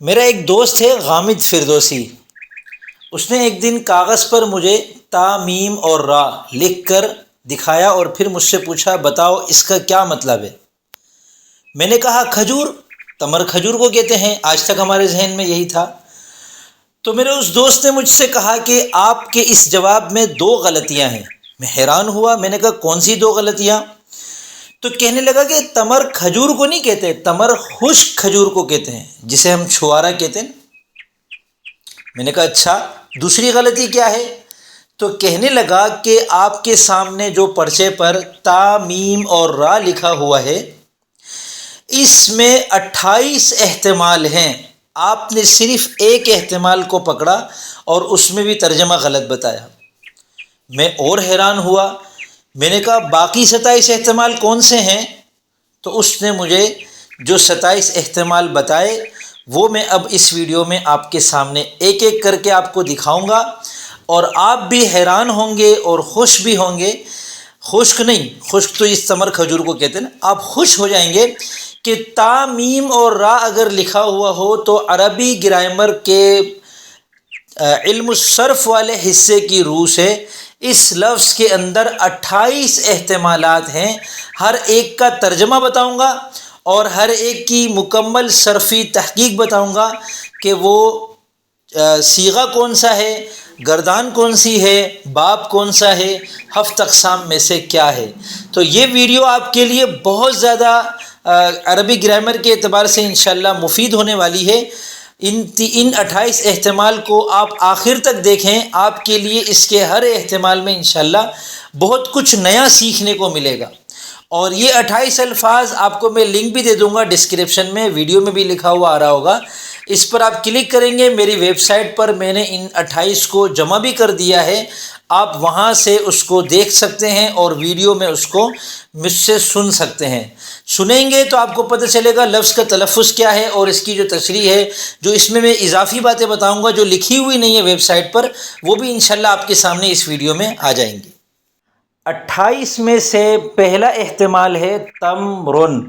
میرا ایک دوست ہے غامد فردوسی. اس نے ایک دن کاغذ پر مجھے تا میم اور را لکھ کر دکھایا اور پھر مجھ سے پوچھا بتاؤ اس کا کیا مطلب ہے. میں نے کہا کھجور. تمر کھجور کو کہتے ہیں. آج تک ہمارے ذہن میں یہی تھا. تو میرے اس دوست نے مجھ سے کہا کہ آپ کے اس جواب میں دو غلطیاں ہیں. میں حیران ہوا. میں نے کہا کون سی دو غلطیاں؟ تو کہنے لگا کہ تمر کھجور کو نہیں کہتے، تمر خشک کھجور کو کہتے ہیں جسے ہم چھوارا کہتے ہیں. میں نے کہا اچھا، دوسری غلطی کیا ہے؟ تو کہنے لگا کہ آپ کے سامنے جو پرچے پر تا میم اور را لکھا ہوا ہے اس میں 28 احتمال ہیں. آپ نے صرف ایک احتمال کو پکڑا اور اس میں بھی ترجمہ غلط بتایا. میں اور حیران ہوا. میں نے کہا باقی 27 احتمال کون سے ہیں؟ تو اس نے مجھے جو 27 احتمال بتائے وہ میں اب اس ویڈیو میں آپ کے سامنے ایک ایک کر کے آپ کو دکھاؤں گا، اور آپ بھی حیران ہوں گے اور خوش بھی ہوں گے. خشک نہیں، خشک تو اس تمر کھجور کو کہتے ہیں. آپ خوش ہو جائیں گے کہ تا میم اور را اگر لکھا ہوا ہو تو عربی گرامر کے علم الصرف والے حصے کی روح سے اس لفظ کے اندر 28 احتمالات ہیں. ہر ایک کا ترجمہ بتاؤں گا اور ہر ایک کی مکمل صرفی تحقیق بتاؤں گا کہ وہ صیغہ کون سا ہے، گردان کون سی ہے، باب کون سا ہے، 7 اقسام میں سے کیا ہے. تو یہ ویڈیو آپ کے لیے بہت زیادہ عربی گرامر کے اعتبار سے انشاءاللہ مفید ہونے والی ہے. ان 28 احتمال کو آپ آخر تک دیکھیں. آپ کے لیے اس کے ہر احتمال میں انشاءاللہ بہت کچھ نیا سیکھنے کو ملے گا. اور یہ 28 الفاظ آپ کو میں لنک بھی دے دوں گا ڈسکرپشن میں، ویڈیو میں بھی لکھا ہوا آ رہا ہوگا. اس پر آپ کلک کریں گے. میری ویب سائٹ پر میں نے ان 28 کو جمع بھی کر دیا ہے. آپ وہاں سے اس کو دیکھ سکتے ہیں اور ویڈیو میں اس کو مجھ سے سن سکتے ہیں. سنیں گے تو آپ کو پتہ چلے گا لفظ کا تلفظ کیا ہے، اور اس کی جو تشریح ہے، جو اس میں اضافی باتیں بتاؤں گا جو لکھی ہوئی نہیں ہے ویب سائٹ پر، وہ بھی انشاءاللہ آپ کے سامنے اس ویڈیو میں آ جائیں گی. 28 میں سے پہلا احتمال ہے تمرن.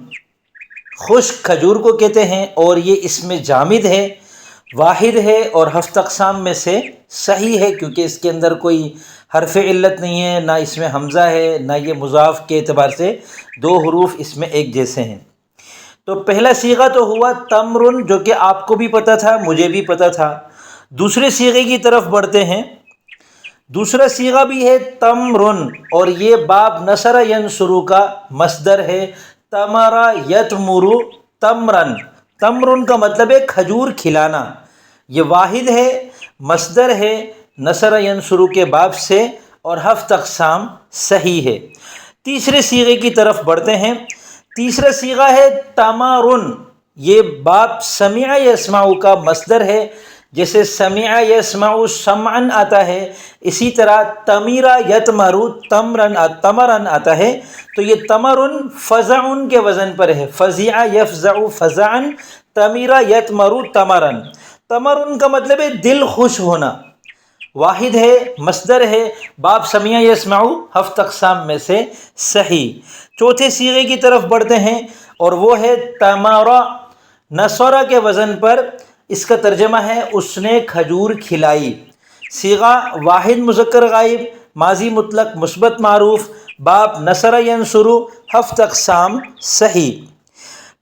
خشک کھجور کو کہتے ہیں اور یہ اس میں جامد ہے، واحد ہے اور 7 اقسام میں سے صحیح ہے، کیونکہ اس کے اندر کوئی حرف علت نہیں ہے، نہ اس میں حمزہ ہے، نہ یہ مضاف کے اعتبار سے 2 حروف اس میں ایک جیسے ہیں. تو پہلا صیغہ تو ہوا تمرن، جو کہ آپ کو بھی پتہ تھا، مجھے بھی پتہ تھا. دوسرے صیغے کی طرف بڑھتے ہیں. دوسرا صیغہ بھی ہے تمرن، اور یہ باب نصر ینصرو کا مصدر ہے. تمرا یتمرو تمرن. تمرن کا مطلب ہے کھجور کھلانا. یہ واحد ہے، مصدر ہے نصر ینصرو کے باب سے، اور 7 اقسام صحیح ہے. تیسرے صیغے کی طرف بڑھتے ہیں. تیسرا صیغہ ہے تمرن. یہ باب سمع یسمع کا مصدر ہے. جیسے سمع یسمع سمعن آتا ہے، اسی طرح تمیرا یتمرو تمرن آتا ہے. تو یہ تمرن فزعن کے وزن پر ہے. فزع یفزع فزعن، تمیرا یتمرو تمرن. تمرن کا مطلب ہے دل خوش ہونا. واحد ہے، مصدر ہے، باب سمع یسمع 7 اقسام میں سے صحیح. چوتھے صیغے کی طرف بڑھتے ہیں اور وہ ہے تمارا. نصرہ کے وزن پر اس کا ترجمہ ہے اس نے کھجور کھلائی. صیغہ واحد مذکر غائب، ماضی مطلق مثبت معروف، باب نصر ینصرو 7 اقسام صحیح.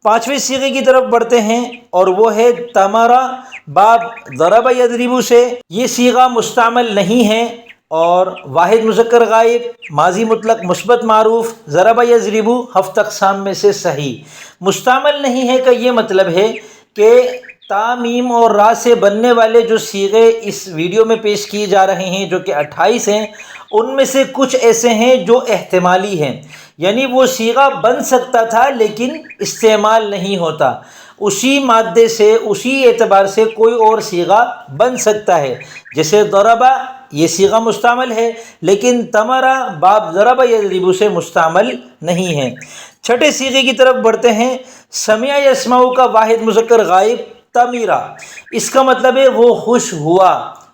پانچویں صیغے کی طرف بڑھتے ہیں اور وہ ہے تمرا، باب ضرب یضرب سے. یہ صیغہ مستعمل نہیں ہے اور واحد مذکر غائب، ماضی مطلق مثبت معروف، ضرب یضرب 7 اقسام میں سے صحیح. مستعمل نہیں ہے کا یہ مطلب ہے کہ تا میم اور را سے بننے والے جو صیغے اس ویڈیو میں پیش کیے جا رہے ہیں جو کہ 28 ہیں، ان میں سے کچھ ایسے ہیں جو احتمالی ہیں. یعنی وہ صیغہ بن سکتا تھا لیکن استعمال نہیں ہوتا. اسی مادے سے، اسی اعتبار سے کوئی اور صیغہ بن سکتا ہے. جیسے ضربہ، یہ صیغہ مستعمل ہے لیکن تمرا باب ضرب یضرب سے مستعمل نہیں ہے. چھٹے صیغے کی طرف بڑھتے ہیں. سمع یسمع کا واحد مذکر غائب تمیرا. اس کا مطلب ہے وہ خوش ہوا.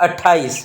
28।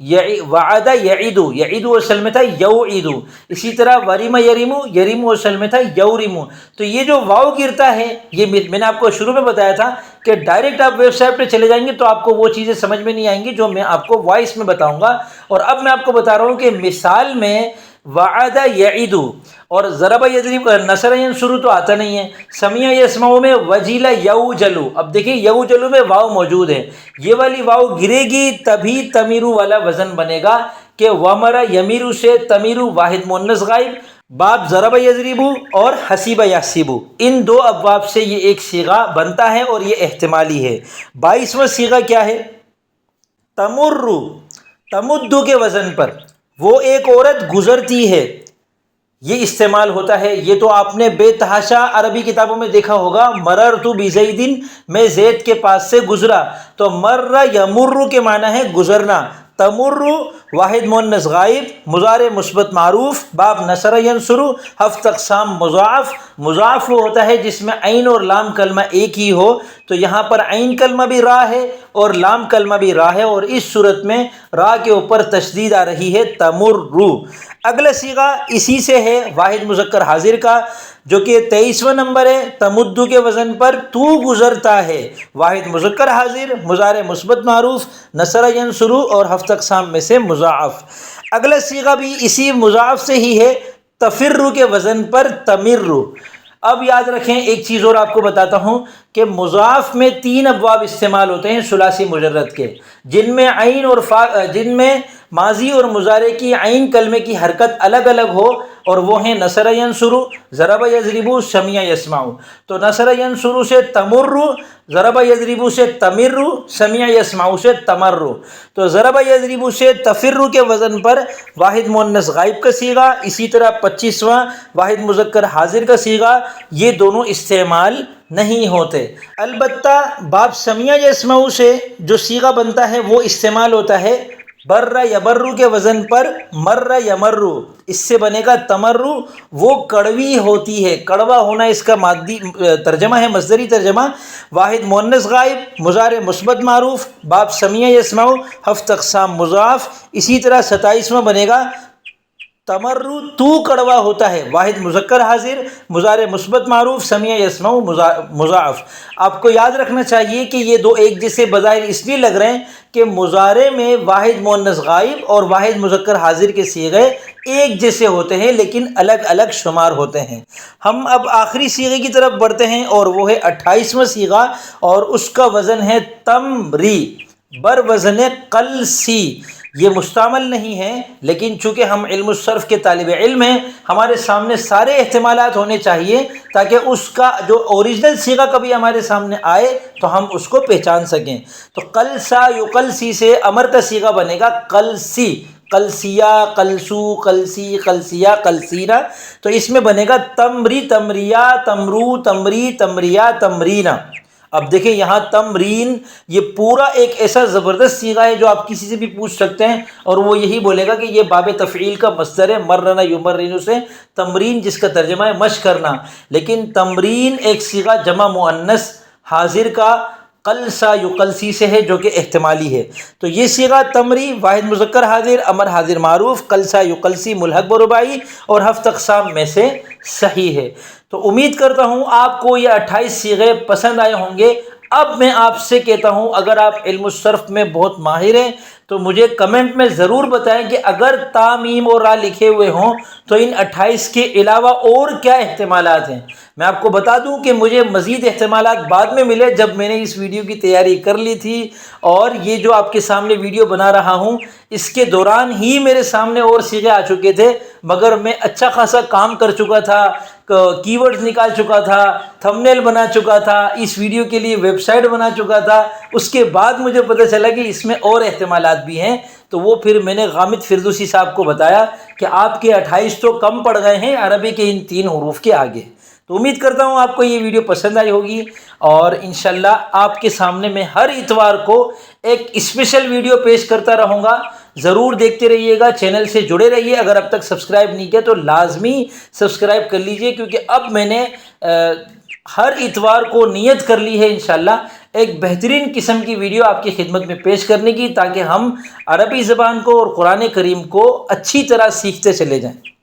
وعدہ یعیدو، یعیدو اصل میں تھا یوعیدو، اسی طرح ورم یریمو، یریمو اصل میں تھا یوریمو۔ تو یہ جو واو گرتا ہے، یہ میں نے آپ کو شروع میں بتایا تھا کہ ڈائریکٹ آپ ویب سائٹ پہ چلے جائیں گے تو آپ کو وہ چیزیں سمجھ میں نہیں آئیں گی جو میں آپ کو وائس میں بتاؤں گا۔ اور اب میں آپ کو بتا رہا ہوں کہ مثال میں وعدہ یعیدو اور ضرب یضرب، نصر ینصر تو آتا نہیں ہے۔ سمیع یسمع میں وجل یوجلو، اب دیکھیں یوجلو میں واو موجود ہے، یہ والی واو گرے گی تبھی تمیرو والا وزن بنے گا کہ ومر یمیرو سے تمیرو واحد مؤنث غائب، باب ضرب یضربو اور حسیب یحسبو، ان دو ابواب سے یہ ایک صیغہ بنتا ہے اور یہ احتمالی ہے۔ 22واں صیغہ کیا ہے؟ تمرو، تمدو کے وزن پر، وہ ایک عورت گزرتی ہے، یہ استعمال ہوتا ہے۔ یہ تو آپ نے بے تحاشا عربی کتابوں میں دیکھا ہوگا، مررت بزید، میں زید کے پاس سے گزرا، تو مر یمر کے معنی ہے گزرنا، تمر واحد مؤنث غائب، مضارع مثبت معروف، باب نصر ینصر، ہفت اقسام مضاعف، مضاعف وہ ہوتا ہے جس میں عین اور لام کلمہ ایک ہی ہو، تو یہاں پر عین کلمہ بھی را ہے اور لام کلمہ بھی را ہے، اور اس صورت میں را کے اوپر تشدید آ رہی ہے تمرو۔ اگلا صیغہ اسی سے ہے، واحد مذکر حاضر کا، جو کہ 23واں نمبر ہے، تمدو کے وزن پر تو گزرتا ہے، واحد مذکر حاضر، مضارع مثبت معروف، نصر ینصر اور ہفت اقسام میں سے مضاعف۔ اگلا صیغہ بھی اسی مضاعف سے ہی ہے، تفرو کے وزن پر تمرو۔ اب یاد رکھیں ایک چیز اور آپ کو بتاتا ہوں کہ مضاعف میں 3 ابواب استعمال ہوتے ہیں ثلاثی مجرد کے، جن میں عین اور جن میں ماضی اور مضارع کی عین کلمے کی حرکت الگ الگ ہو، اور وہ ہیں نصر ینصر، ضرب یضرب، سمیع یسمع۔ تو نصر ینصر سے تمر، ضرب یضرب سے تمر، سمیع یسمع سے تمر۔ تو ضرب یضرب سے تفر کے وزن پر واحد مؤنث غائب کا صیغہ، اسی طرح 25واں واحد مذکر حاضر کا صیغہ، یہ دونوں استعمال نہیں ہوتے۔ البتہ باب سمیع یسمع سے جو صیغہ بنتا ہے وہ استعمال ہوتا ہے بر یبر کے وزن پر مر یمر، اس سے بنے گا تمرو، وہ کڑوی ہوتی ہے، کڑوا ہونا اس کا مادی ترجمہ ہے، مصدری ترجمہ، واحد مؤنث غائب، مضارع مثبت معروف، باب سمیع یسمع، ہفت اقسام مضاعف، اسی طرح 27واں بنے گا تمرو، تو کڑوا ہوتا ہے، واحد مذکر حاضر، مضارع مثبت معروف، سمیع یسمع مضاعف۔ آپ کو یاد رکھنا چاہیے کہ یہ دو ایک جیسے بظاہر اس لیے لگ رہے ہیں کہ مضارع میں واحد مؤنث غائب اور واحد مذکر حاضر کے صیغے ایک جیسے ہوتے ہیں لیکن الگ الگ شمار ہوتے ہیں۔ ہم اب آخری صیغے کی طرف بڑھتے ہیں اور وہ ہے 28واں صیغہ، اور اس کا وزن ہے تمری، بر وزن قلسی۔ یہ مستعمل نہیں ہے، لیکن چونکہ ہم علم الصرف کے طالب علم ہیں، ہمارے سامنے سارے احتمالات ہونے چاہیے تاکہ اس کا جو اوریجنل صیغہ کبھی ہمارے سامنے آئے تو ہم اس کو پہچان سکیں۔ تو قلسا یقلسی سے امر کا صیغہ بنے گا قلسی، قلسیہ، قلسو، قلسی، قلسیہ، قلسینا، تو اس میں بنے گا تمری، تمریہ، تمرو، تمری، تمریہ، تمرینہ۔ اب دیکھیں یہاں تمرین، یہ پورا ایک ایسا زبردست صیغہ ہے جو آپ کسی سے بھی پوچھ سکتے ہیں اور وہ یہی بولے گا کہ یہ باب تفعیل کا مصدر ہے، مرنا یمرن سے تمرین، جس کا ترجمہ ہے مشق کرنا، لیکن تمرین ایک صیغہ جمع مؤنث حاضر کا قلسا یقلسی سے ہے جو کہ احتمالی ہے۔ تو یہ صیغہ تمری، واحد مذکر حاضر، امر حاضر معروف، قلسا یقلسی ملحق بربائی اور ہفت اقسام میں سے صحیح ہے۔ تو امید کرتا ہوں آپ کو یہ 28 صیغے پسند آئے ہوں گے۔ اب میں آپ سے کہتا ہوں اگر آپ علم الصرف میں بہت ماہر ہیں تو مجھے کمنٹ میں ضرور بتائیں کہ اگر تا میم اور را لکھے ہوئے ہوں تو ان 28 کے علاوہ اور کیا احتمالات ہیں۔ میں آپ کو بتا دوں کہ مجھے مزید احتمالات بعد میں ملے جب میں نے اس ویڈیو کی تیاری کر لی تھی، اور یہ جو آپ کے سامنے ویڈیو بنا رہا ہوں اس کے دوران ہی میرے سامنے اور صیغے آ چکے تھے، مگر میں اچھا خاصا کام کر چکا تھا، کی ورڈز نکال چکا تھا، تھمبنیل بنا چکا تھا، اس ویڈیو کے لیے ویب سائٹ بنا چکا تھا، اس کے بعد مجھے پتہ چلا کہ اس میں اور احتمالات بھی ہیں، تو وہ پھر میں نے غامد فردوسی صاحب کو بتایا کہ آپ کے 28 تو کم پڑ گئے ہیں عربی کے ان 3 حروف کے آگے۔ تو امید کرتا ہوں آپ کو یہ ویڈیو پسند آئی ہوگی، اور انشاءاللہ آپ کے سامنے میں ہر اتوار کو ایک اسپیشل ویڈیو پیش کرتا رہوں گا۔ ضرور دیکھتے رہیے گا، چینل سے جڑے رہیے، اگر اب تک سبسکرائب نہیں کیا تو لازمی سبسکرائب کر لیجئے، کیونکہ اب میں نے ہر اتوار کو نیت کر لی ہے انشاءاللہ ایک بہترین قسم کی ویڈیو آپ کی خدمت میں پیش کرنے کی، تاکہ ہم عربی زبان کو اور قرآن کریم کو اچھی طرح سیکھتے چلے جائیں۔